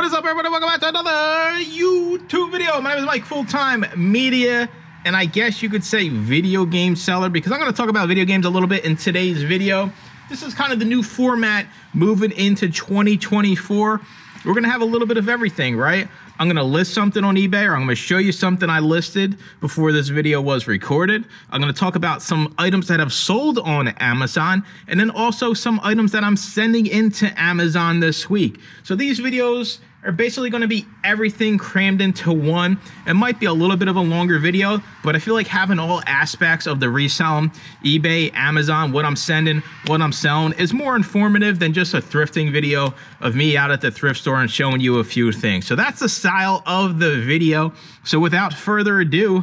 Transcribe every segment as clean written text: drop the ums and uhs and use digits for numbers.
What is up, everybody? Welcome back to another YouTube video. My name is Mike, full-time media, and I guess you could say video game seller, because I'm going to talk about video games a little bit in today's video. This is kind of the new format moving into 2024. We're going to have a little bit of everything, right? I'm going to list something on eBay, or I'm going to show you something I listed before this video was recorded. I'm going to talk about some items that have sold on Amazon, and then also some items that I'm sending into Amazon this week. So these videos are basically going to be everything crammed into one. It might be a little bit of a longer video, but I feel like having all aspects of the resale, eBay, Amazon, what I'm sending, what I'm selling is more informative than just a thrifting video of me out at the thrift store and showing you a few things. So that's the style of the video. So without further ado,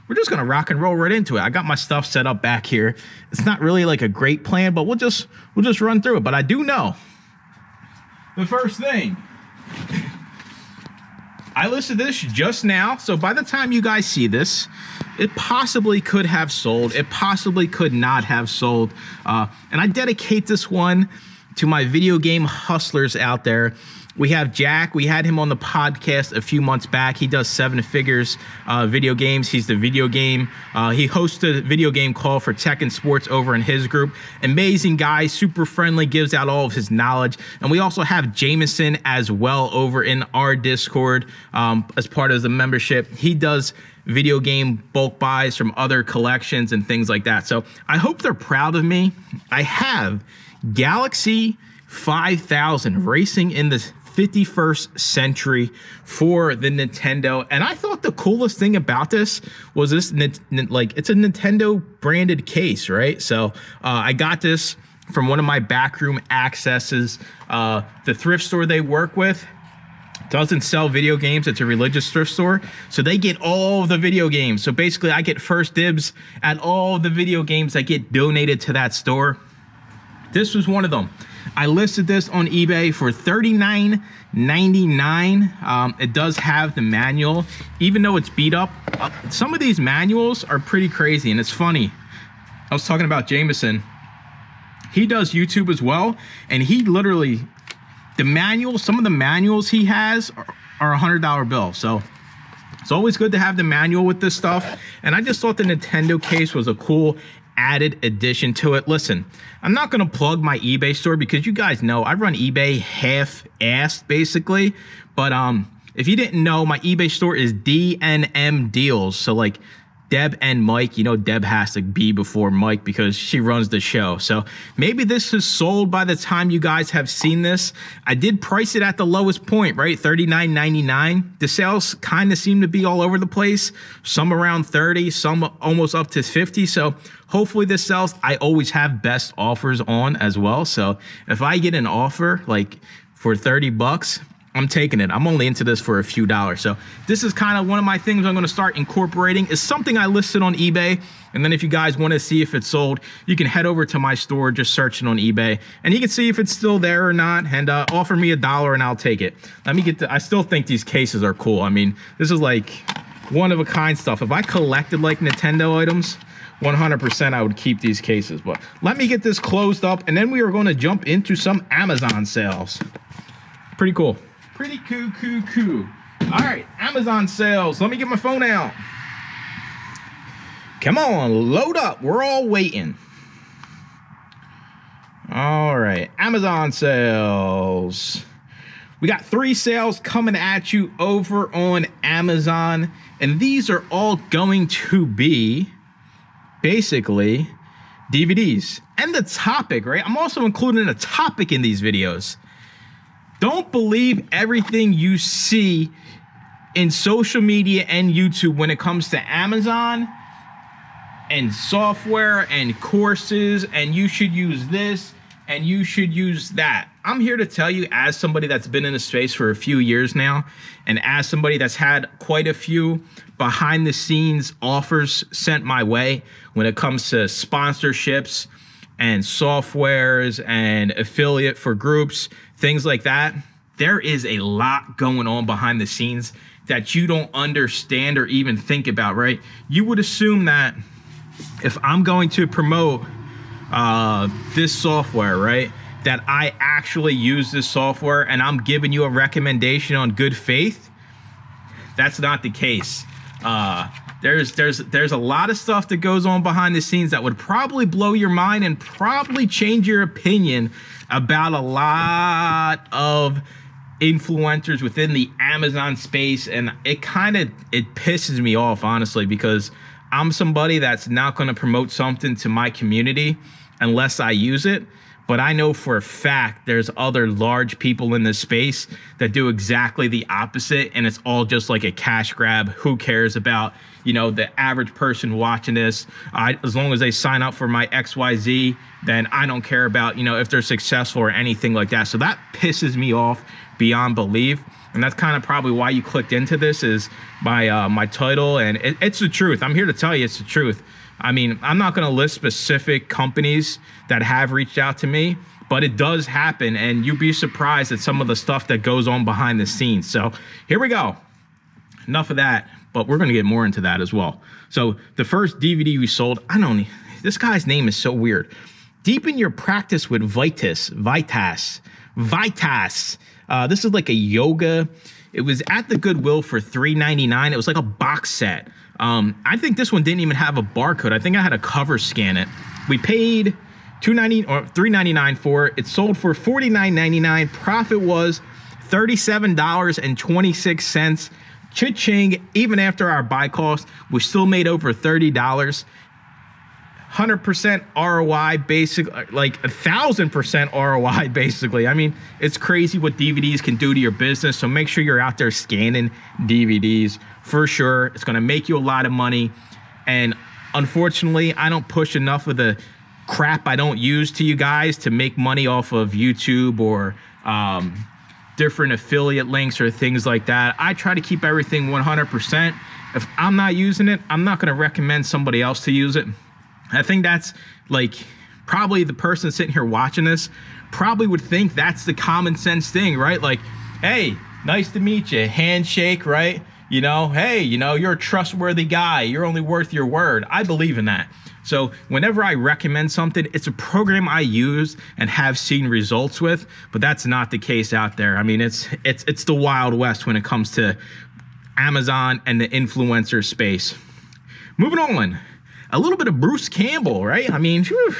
we're just gonna rock and roll right into it. I got my stuff set up back here. It's not really like a great plan, but we'll just run through it. But I do know the first thing, I listed this just now, so by the time you guys see this, it possibly could have sold. It possibly could not have sold. And I dedicate this one to my video game hustlers out there. We have Jack. We had him on the podcast a few months back. He does 7 figures video games. He's the video game. He hosts a video game call for tech and sports over in his group. Amazing guy, super friendly, gives out all of his knowledge. And we also have Jameson as well over in our Discord as part of the membership. He does video game bulk buys from other collections and things like that. So I hope they're proud of me. I have Galaxy 5000 racing in the 51st century for the Nintendo, and I thought the coolest thing about this was this, like, it's a Nintendo branded case, right? So I got this from one of my backroom accesses. The thrift store they work with doesn't sell video games. It's a religious thrift store, so they get all the video games. So basically I get first dibs at all the video games that get donated to that store. This was one of them. I listed this on eBay for $39.99. It does have the manual, even though it's beat up. Some of these manuals are pretty crazy, and it's funny. I was talking about Jameson. He does YouTube as well, and he literally, the manuals, some of the manuals he has are $100 bill. So it's always good to have the manual with this stuff. And I just thought the Nintendo case was a cool added addition to it. Listen, I'm not going to plug my eBay store because you guys know I run eBay half-assed basically. But if you didn't know, my eBay store is DNM Deals. So like Deb and Mike, you know, Deb has to be before Mike because she runs the show. So maybe this is sold by the time you guys have seen this. I did price it at the lowest point, right? $39.99. The sales kind of seem to be all over the place. Some around 30, some almost up to 50. So hopefully this sells. I always have best offers on as well. So if I get an offer like for 30 bucks, I'm taking it. I'm only into this for a few dollars. So this is kind of one of my things I'm going to start incorporating. Is something I listed on eBay. And then if you guys want to see if it's sold, you can head over to my store, just search it on eBay, and you can see if it's still there or not, and offer me $1 and I'll take it. Let me get I still think these cases are cool. I mean, this is like one of a kind stuff. If I collected like Nintendo items, 100% I would keep these cases. But let me get this closed up, and then we are going to jump into some Amazon sales. Pretty cool. Pretty cool. All right, Amazon sales. Let me get my phone out. Come on, load up. We're all waiting. All right, Amazon sales. We got 3 sales coming at you over on Amazon, and these are all going to be basically DVDs. And the topic, right? I'm also including a topic in these videos. Don't believe everything you see in social media and YouTube when it comes to Amazon and software and courses, and you should use this and you should use that. I'm here to tell you, as somebody that's been in the space for a few years now, and as somebody that's had quite a few behind the scenes offers sent my way when it comes to sponsorships and softwares and affiliate for groups, things like that. There is a lot going on behind the scenes that you don't understand or even think about, right? You would assume that if I'm going to promote this software, right, that I actually use this software and I'm giving you a recommendation on good faith. That's not the case. There's a lot of stuff that goes on behind the scenes that would probably blow your mind and probably change your opinion about a lot of influencers within the Amazon space. And it pisses me off, honestly, because I'm somebody that's not going to promote something to my community unless I use it. But I know for a fact there's other large people in this space that do exactly the opposite, and it's all just like a cash grab. Who cares about, the average person watching this? As long as they sign up for my XYZ, then I don't care about, if they're successful or anything like that. So that pisses me off beyond belief. And that's kind of probably why you clicked into this, is my title. And it's the truth. I'm here to tell you it's the truth. I mean, I'm not going to list specific companies that have reached out to me, but it does happen, and you'd be surprised at some of the stuff that goes on behind the scenes. So here we go. Enough of that, but we're going to get more into that as well. So the first DVD we sold, this guy's name is so weird. Deepen your practice with Vitas. This is like a yoga. It was at the Goodwill for $3.99. It was like a box set. I think this one didn't even have a barcode. I think I had to cover scan it. We paid $2.90 or $3.99 for it. It sold for $49.99. Profit was $37.26. Cha-ching. Even after our buy cost, we still made over $30. 100% ROI, basically, like 1,000% ROI, basically. I mean, it's crazy what DVDs can do to your business. So make sure you're out there scanning DVDs for sure. It's going to make you a lot of money. And unfortunately, I don't push enough of the crap I don't use to you guys to make money off of YouTube or different affiliate links or things like that. I try to keep everything 100%. If I'm not using it, I'm not going to recommend somebody else to use it. I think that's like probably the person sitting here watching this probably would think that's the common sense thing, right? Like, hey, nice to meet you, handshake, right? Hey, you're a trustworthy guy. You're only worth your word. I believe in that. So whenever I recommend something, it's a program I use and have seen results with, but that's not the case out there. I mean, it's the Wild West when it comes to Amazon and the influencer space. Moving on. A little bit of Bruce Campbell, right? I mean, whew,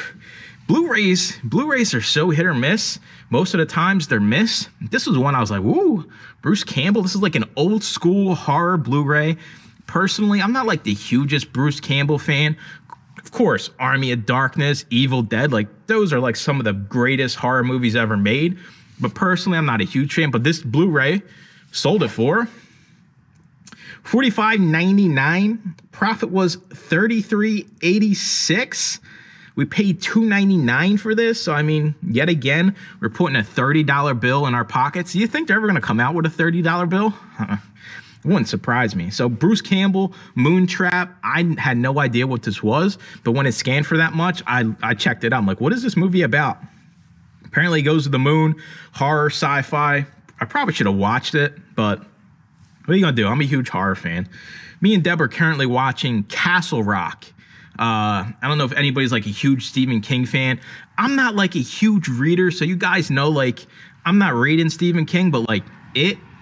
Blu-rays are so hit or miss. Most of the times they're miss. This was one I was like, woo, Bruce Campbell. This is like an old school horror Blu-ray. Personally, I'm not like the hugest Bruce Campbell fan. Of course, Army of Darkness, Evil Dead, like those are like some of the greatest horror movies ever made. But personally, I'm not a huge fan. But this Blu-ray sold it for $45.99. Profit was $33.86. We paid $2.99 for this. So, I mean, yet again, we're putting a $30 bill in our pockets. Do you think they're ever going to come out with a $30 bill? It wouldn't surprise me. So Bruce Campbell, Moontrap, I had no idea what this was. But when it scanned for that much, I checked it out. I'm like, what is this movie about? Apparently it goes to the moon, horror, sci-fi. I probably should have watched it, but what are you going to do? I'm a huge horror fan. Me and Deb are currently watching Castle Rock. I don't know if anybody's like a huge Stephen King fan. I'm not like a huge reader, so you guys know, like, I'm not reading Stephen King, but like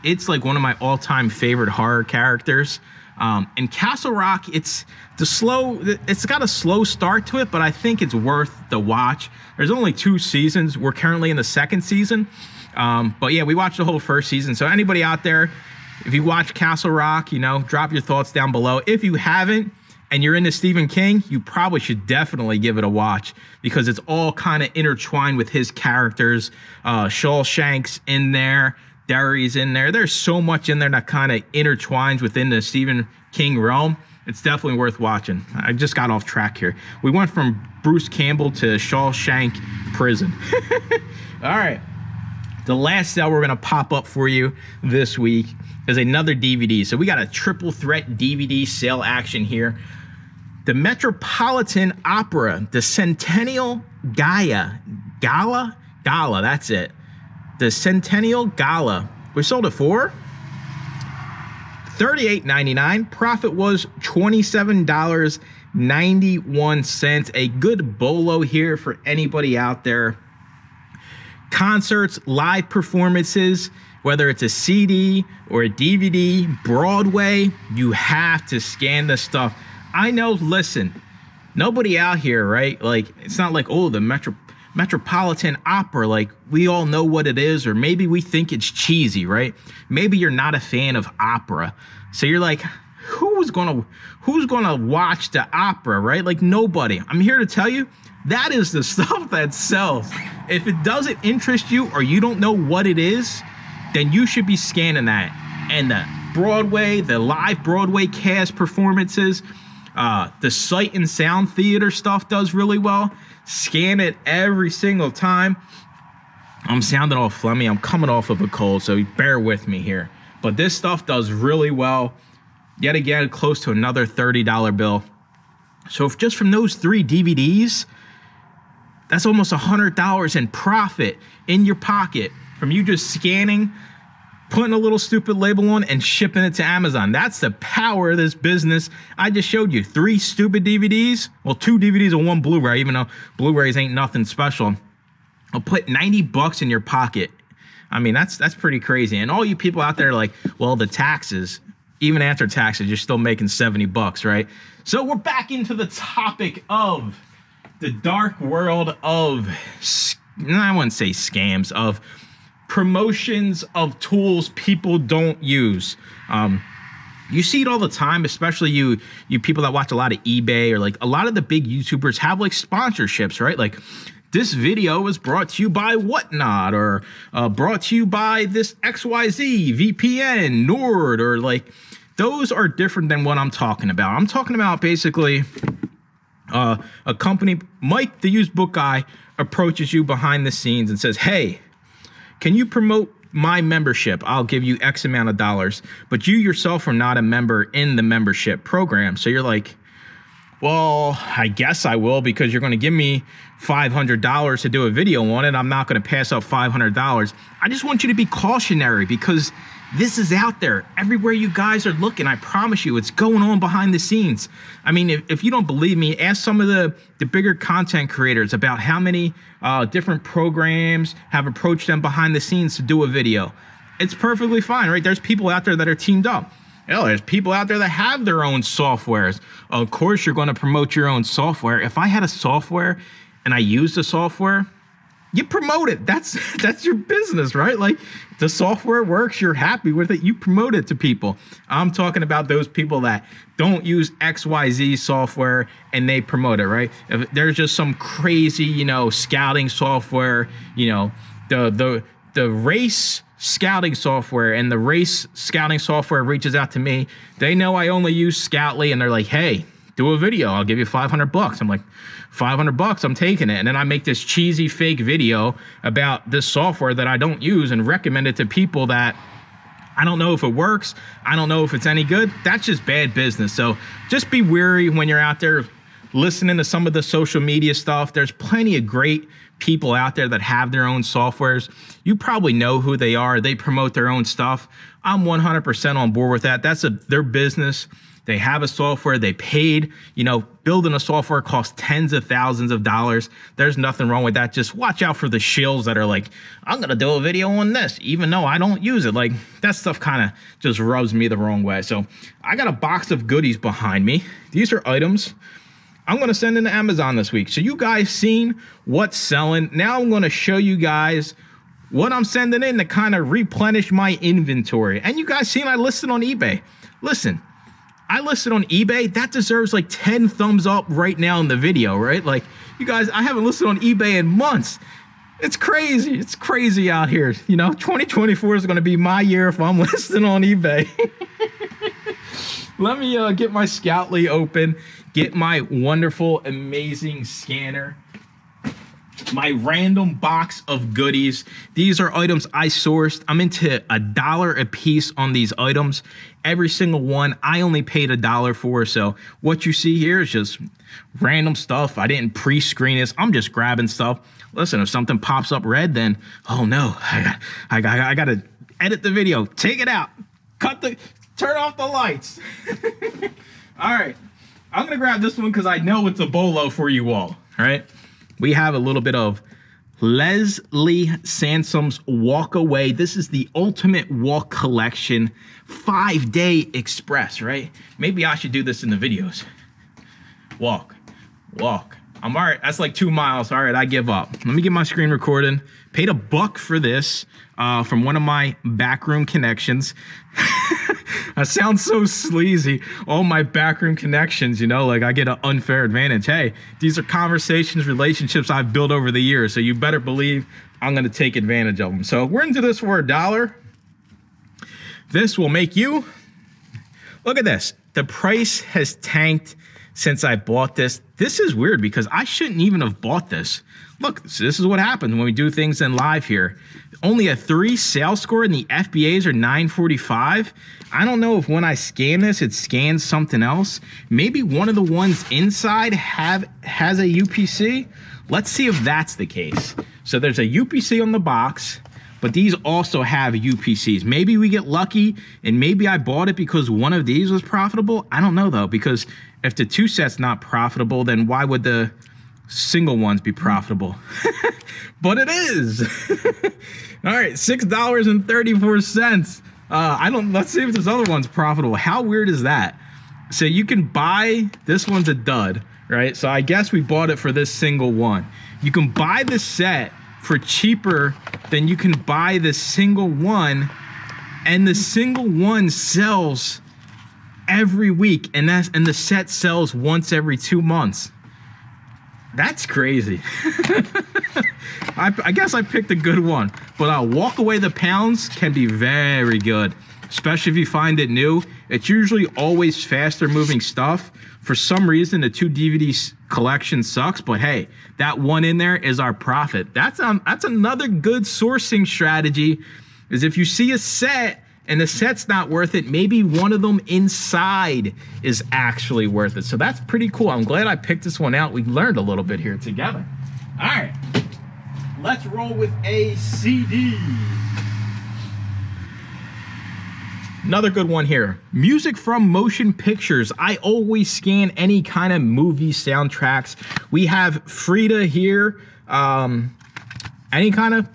it's like one of my all-time favorite horror characters. And Castle Rock, it's got a slow start to it, but I think it's worth the watch. There's only 2 seasons. We're currently in the 2nd season. But yeah, we watched the whole 1st season. So anybody out there, if you watch Castle Rock, drop your thoughts down below. If you haven't and you're into Stephen King, you probably should definitely give it a watch because it's all kind of intertwined with his characters. Shawshank's in there. Derry's in there. There's so much in there that kind of intertwines within the Stephen King realm. It's definitely worth watching. I just got off track here. We went from Bruce Campbell to Shawshank Prison. All right. The last sale we're going to pop up for you this week is another DVD. So we got a triple threat DVD sale action here. The Metropolitan Opera, the Centennial Gala, that's it. The Centennial Gala. We sold it for $38.99. Profit was $27.91. A good bolo here for anybody out there concerts, live performances, whether it's a CD or a DVD, Broadway, you have to scan this stuff. I know, listen, nobody out here, right? Like, it's not like, oh, the Metropolitan Opera, like we all know what it is, or maybe we think it's cheesy, right? Maybe you're not a fan of opera. So you're like, who's gonna watch the opera, right? Like nobody. I'm here to tell you, that is the stuff that sells. If it doesn't interest you or you don't know what it is, then you should be scanning that. And the Broadway, the live Broadway cast performances, the Sight and Sound Theater stuff does really well. Scan it every single time. I'm sounding all phlegmy. I'm coming off of a cold, so bear with me here. But this stuff does really well. Yet again, close to another $30 bill. So if just from those 3 DVDs, that's almost $100 in profit in your pocket from you just scanning, putting a little stupid label on, and shipping it to Amazon. That's the power of this business. I just showed you 3 stupid DVDs. Well, 2 DVDs and 1 Blu-ray, even though Blu-rays ain't nothing special. I'll put $90 in your pocket. I mean, that's pretty crazy. And all you people out there are like, well, the taxes, even after taxes, you're still making $70, right? So we're back into the topic of the dark world of, I wouldn't say scams, of promotions of tools people don't use. You see it all the time, especially you people that watch a lot of eBay, or like a lot of the big YouTubers have like sponsorships, right? Like this video is brought to you by Whatnot, or brought to you by this XYZ, VPN, Nord, or like those are different than what I'm talking about. I'm talking about basically a company, Mike, the used book guy, approaches you behind the scenes and says, hey, can you promote my membership? I'll give you X amount of dollars, but you yourself are not a member in the membership program. So you're like, well, I guess I will, because you're going to give me $500 to do a video on it. I'm not going to pass up $500. I just want you to be cautionary, because this is out there everywhere you guys are looking. I promise you, it's going on behind the scenes. I mean, if you don't believe me, ask some of the bigger content creators about how many different programs have approached them behind the scenes to do a video. It's perfectly fine, right? There's people out there that are teamed up. Hell, there's people out there that have their own softwares. Of course, you're going to promote your own software. If I had a software and I used the software, you promote it. That's your business, right? Like, the software works, you're happy with it, you promote it to people. I'm talking about those people that don't use XYZ software and they promote it, right? If there's just some crazy, scouting software, the race scouting software, and the race scouting software reaches out to me. They know I only use Scoutly, and they're like, hey, do a video, I'll give you $500. I'm like, $500, I'm taking it. And then I make this cheesy fake video about this software that I don't use and recommend it to people that I don't know if it works. I don't know if it's any good. That's just bad business. So just be wary when you're out there listening to some of the social media stuff. There's plenty of great people out there that have their own softwares. You probably know who they are. They promote their own stuff. I'm 100% on board with that. That's their business. They have a software, they paid, building a software costs tens of thousands of dollars. There's nothing wrong with that. Just watch out for the shills that are like, I'm going to do a video on this, even though I don't use it. Like, that stuff kind of just rubs me the wrong way. So I got a box of goodies behind me. These are items I'm going to send into Amazon this week. So you guys seen what's selling. Now I'm going to show you guys what I'm sending in to kind of replenish my inventory. And you guys seen I listed on eBay. Listen, I listed on eBay. That deserves like 10 thumbs up right now in the video, right? Like, you guys, I haven't listed on eBay in months. It's crazy. It's crazy out here. 2024 is going to be my year if I'm listing on eBay. Let me get my Scoutly open, get my wonderful, amazing scanner, my random box of goodies. These are items I sourced. I'm into $1 a piece on these items. Every single one I only paid $1 for. So what you see here is just random stuff. I didn't pre-screen this. I'm just grabbing stuff. Listen, if something pops up red, then oh no, I gotta edit the video, take it out, turn off the lights. All right, I'm gonna grab this one because I know it's a bolo for you all. All right, we have a little bit of Leslie Sansom's Walk Away. This is the Ultimate Walk Collection 5-day express, right? Maybe I should do this in the videos. Walk. I'm all right. That's like 2 miles. All right, I give up. Let me get my screen recording. Paid $1 for this from one of my backroom connections. That sounds so sleazy. All my backroom connections, you know, like I get an unfair advantage. Hey, these are conversations, relationships I've built over the years. So you better believe I'm going to take advantage of them. So we're into this for $1. This will make you, look at this. The price has tanked since I bought this. This is weird because I shouldn't even have bought this. Look, so this is what happens when we do things in live here. Only a 3 sales score and the FBAs are 945. I don't know if when I scan this, it scans something else. Maybe one of the ones inside has a UPC. Let's see if that's the case. So there's a UPC on the box, but these also have UPCs. Maybe we get lucky and maybe I bought it because one of these was profitable. I don't know though, because if the 2 set's not profitable, then why would the single ones be profitable? But it is. All right, $6.34. Let's see if this other one's profitable. How weird is that? So you can buy, this one's a dud, right? So I guess we bought it for this single one. You can buy the set for cheaper than you can buy the single one, and the single one sells every week, and the set sells once every 2 months. That's crazy. I guess I picked a good one, but Walk Away the Pounds can be very good, especially if you find it new. It's usually always faster moving stuff. For some reason, the 2 DVD collection sucks, but hey, that one in there is our profit. That's another good sourcing strategy, is if you see a set and the set's not worth it, maybe one of them inside is actually worth it. So that's pretty cool. I'm glad I picked this one out. We learned a little bit here together. All right, let's roll with a CD. Another good one here. Music from motion pictures. I always scan any kind of movie soundtracks. We have Frida here. Any kind of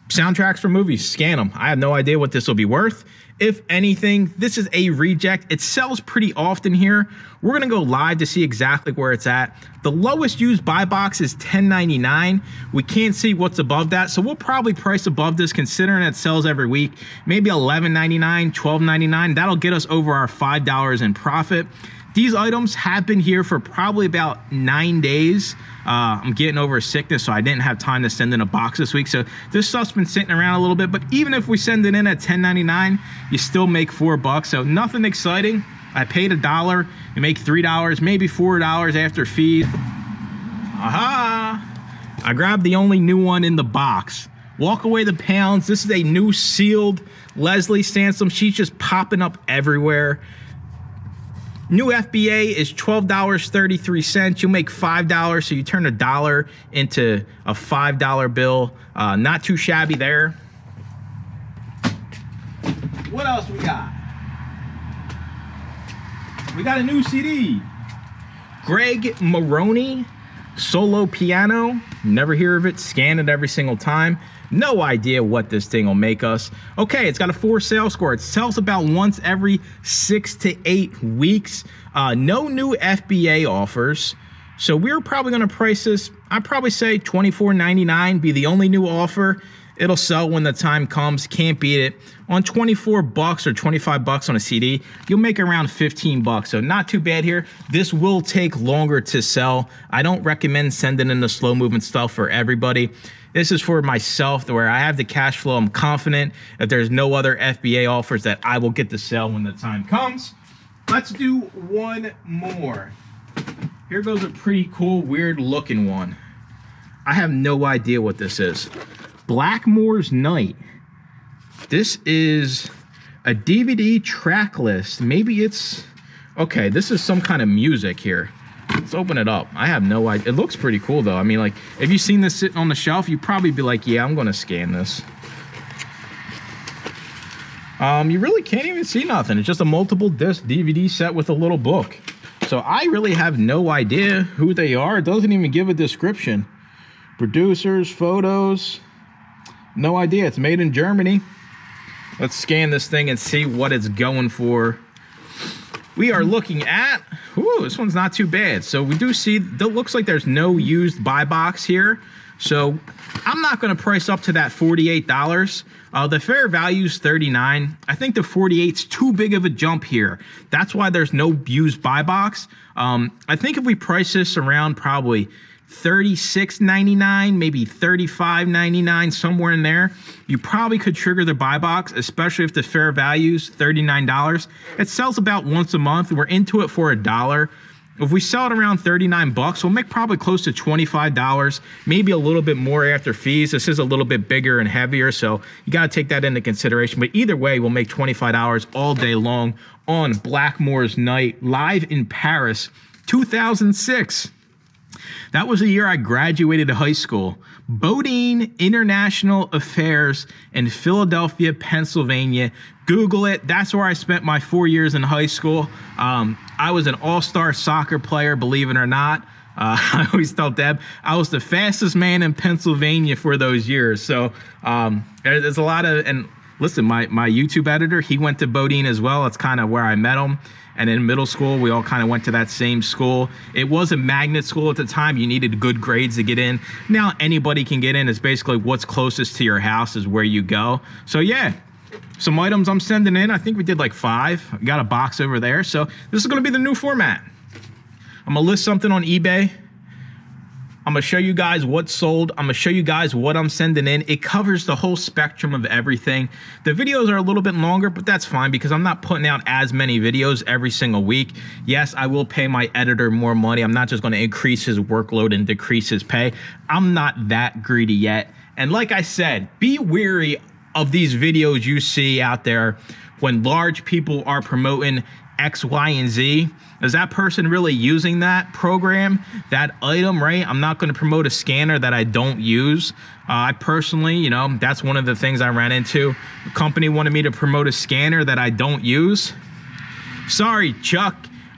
soundtracks for movies, scan them. I have no idea what this will be worth. If anything, this is a reject. It sells pretty often here. We're gonna go live to see exactly where it's at. The lowest used buy box is $10.99. We can't see what's above that, so we'll probably price above this considering it sells every week. Maybe $11.99, $12.99. That'll get us over our $5 in profit. These items have been here for probably about 9 days. I'm getting over a sickness, so I didn't have time to send in a box this week. So this stuff's been sitting around a little bit, but even if we send it in at $10.99, you still make $4. So nothing exciting. I paid $1, you make $3, maybe $4 after fees. Aha! I grabbed the only new one in the box. Walk Away the Pounds. This is a new sealed Leslie Sansom. She's just popping up everywhere. New FBA is $12.33. You'll make $5, so you turn $1 into a $5 bill. Not too shabby there. What else we got? We got a new CD. Greg Maroney, solo piano. Never hear of it. Scan it every single time. No idea what this thing will make us. Okay, it's got a 4 sales score. It sells about once every 6 to 8 weeks. No new FBA offers. So we're probably gonna price this, I'd probably say $24.99 be the only new offer. It'll sell when the time comes, can't beat it. On $24 or $25 on a CD, you'll make around $15, so not too bad here. This will take longer to sell. I don't recommend sending in the slow moving stuff for everybody. This is for myself, where I have the cash flow. I'm confident if there's no other FBA offers that I will get to sell when the time comes. Let's do one more. Here goes a pretty cool, weird looking one. I have no idea what this is. Blackmore's Night. This is a DVD track list. Maybe it's, okay, this is some kind of music here. Let's open it up. I have no idea. It looks pretty cool though. I mean, like, if you've seen this sitting on the shelf, you'd probably be like, yeah, I'm gonna scan this. You really can't even see nothing. It's just a multiple disc DVD set with a little book. So I really have no idea who they are. It doesn't even give a description. Producers, photos. No idea. It's made in Germany. Let's scan this thing and see what it's going for. We are looking at, ooh, this one's not too bad. So we do see, it looks like there's no used buy box here. So I'm not going to price up to that $48. The fair value is $39. I think the 48's too big of a jump here. That's why there's no used buy box. I think if we price this around probably $36.99, maybe $35.99, somewhere in there, you probably could trigger the buy box, especially if the fair value's $39. It sells about once a month. We're into it for $1. If we sell it around 39 bucks, we'll make probably close to $25, maybe a little bit more after fees. This is a little bit bigger and heavier, so you got to take that into consideration. But either way, we'll make $25 all day long on Blackmore's Night, live in Paris, 2006. That was the year I graduated high school. Bodine International Affairs in Philadelphia, Pennsylvania. Google it. That's where I spent my 4 years in high school. I was an all-star soccer player, believe it or not. I always tell Deb, I was the fastest man in Pennsylvania for those years. So there's a lot of, and listen, my YouTube editor, he went to Bodine as well. That's kind of where I met him. And in middle school, we all kind of went to that same school. It was a magnet school at the time. You needed good grades to get in. Now anybody can get in. It's basically what's closest to your house is where you go. So yeah, some items I'm sending in. I think we did like 5. Got a box over there. So this is going to be the new format. I'm going to list something on eBay. I'm going to show you guys what's sold. I'm going to show you guys what I'm sending in. It covers the whole spectrum of everything. The videos are a little bit longer, but that's fine because I'm not putting out as many videos every single week. Yes, I will pay my editor more money. I'm not just going to increase his workload and decrease his pay. I'm not that greedy yet. And like I said, be wary of these videos you see out there when large people are promoting X, Y, and Z. Is that person really using that program, that item, right? I'm not going to promote a scanner that I don't use. I personally, you know, that's one of the things I ran into. The company wanted me to promote a scanner that I don't use. Sorry, Chuck.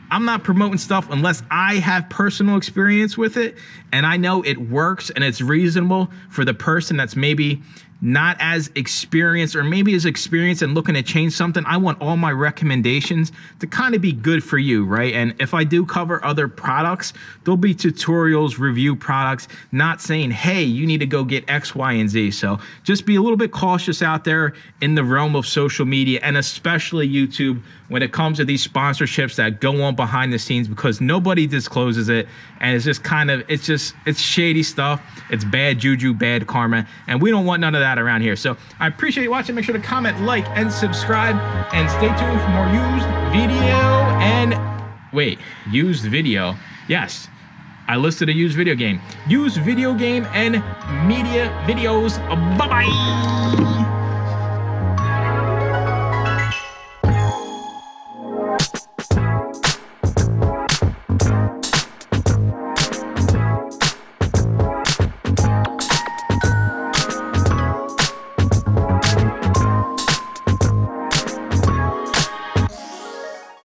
I'm not promoting stuff unless I have personal experience with it and I know it works and it's reasonable for the person that's maybe not as experienced or maybe is experienced and looking to change something. I want all my recommendations to kind of be good for you, right? And if I do cover other products, there'll be tutorials, review products, not saying, hey, you need to go get X, Y, and Z. So just be a little bit cautious out there in the realm of social media and especially YouTube when it comes to these sponsorships that go on behind the scenes because nobody discloses it. And it's just kind of, it's shady stuff. It's bad juju, bad karma. And we don't want none of that around here. So I appreciate you watching. Make sure to comment, like, and subscribe. And stay tuned for more used video and... Wait, used video? Yes, I listed a used video game. Used video game and media videos. Bye-bye!